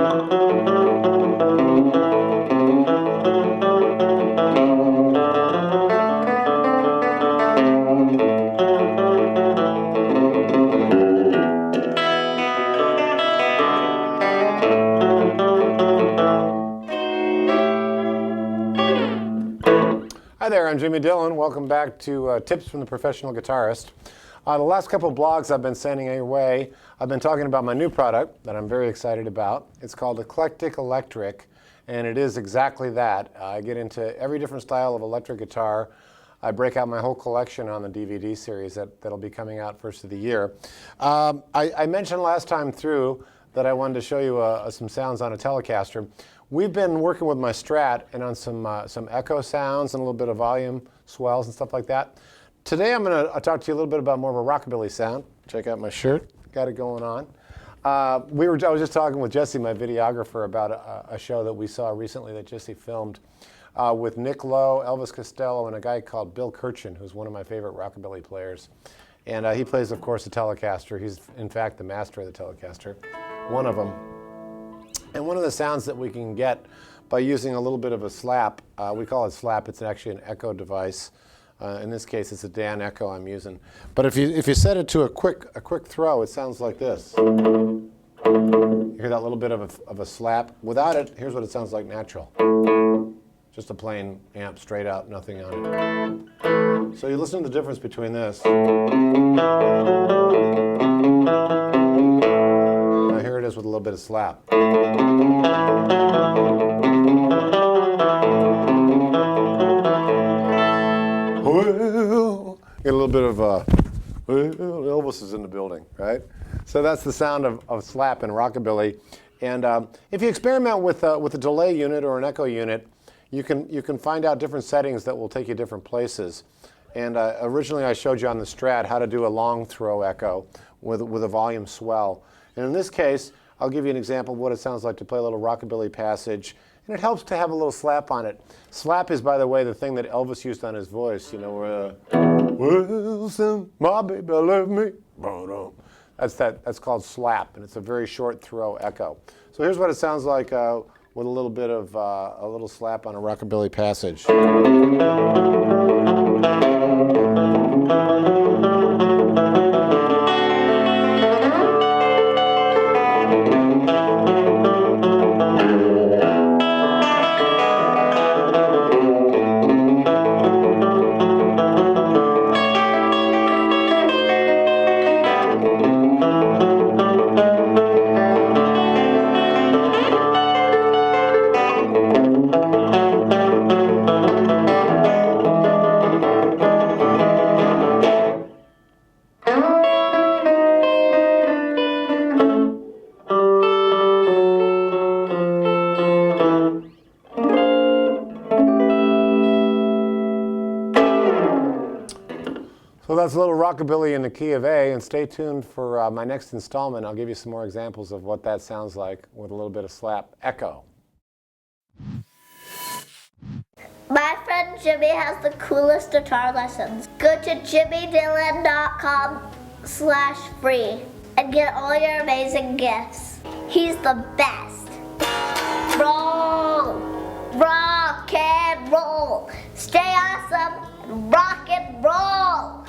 Hi there, I'm Jimmy Dillon. Welcome back to Tips from the Professional Guitarist. The last couple of blogs I've been sending your way, I've been talking about my new product that I'm very excited about. It's called Eclectic Electric, and it is exactly that. I get into every different style of electric guitar. I break out my whole collection on the DVD series that'll be coming out first of the year. I mentioned last time through that I wanted to show you some sounds on a Telecaster. We've been working with my Strat and on some echo sounds and a little bit of volume swells and stuff like that. Today I'm going to talk to you a little bit about more of a rockabilly sound. Check out my shirt, got it going on. I was just talking with Jesse, my videographer, about a show that we saw recently that Jesse filmed with Nick Lowe, Elvis Costello, and a guy called Bill Kirchen, who's one of my favorite rockabilly players. And he plays, of course, the Telecaster. He's, in fact, the master of the Telecaster, one of them. And one of the sounds that we can get by using a little bit of a slap, we call it slap, it's actually an echo device. In this case, it's a Dan Echo I'm using. But if you set it to a quick throw, it sounds like this. You hear that little bit of a slap. Without it, here's what it sounds like natural. Just a plain amp, straight out, nothing on it. So you listen to the difference between this. Now here it is with a little bit of slap. Get a little bit of Elvis is in the building, right? So that's the sound of slap and rockabilly. And if you experiment with a delay unit or an echo unit, you can find out different settings that will take you different places. And originally I showed you on the Strat how to do a long throw echo with a volume swell. And in this case, I'll give you an example of what it sounds like to play a little rockabilly passage. And it helps to have a little slap on it. Slap is, by the way, the thing that Elvis used on his voice, you know, where, Wilson, my baby left me. That's called slap, and it's a very short throw echo. So here's what it sounds like with a little bit of a little slap on a rockabilly passage. So that's a little rockabilly in the key of A, and stay tuned for my next installment. I'll give you some more examples of what that sounds like with a little bit of slap echo. My friend Jimmy has the coolest guitar lessons. Go to jimmydillon.com/free and get all your amazing gifts. He's the best. Roll, rock and roll. Stay awesome and rock and roll.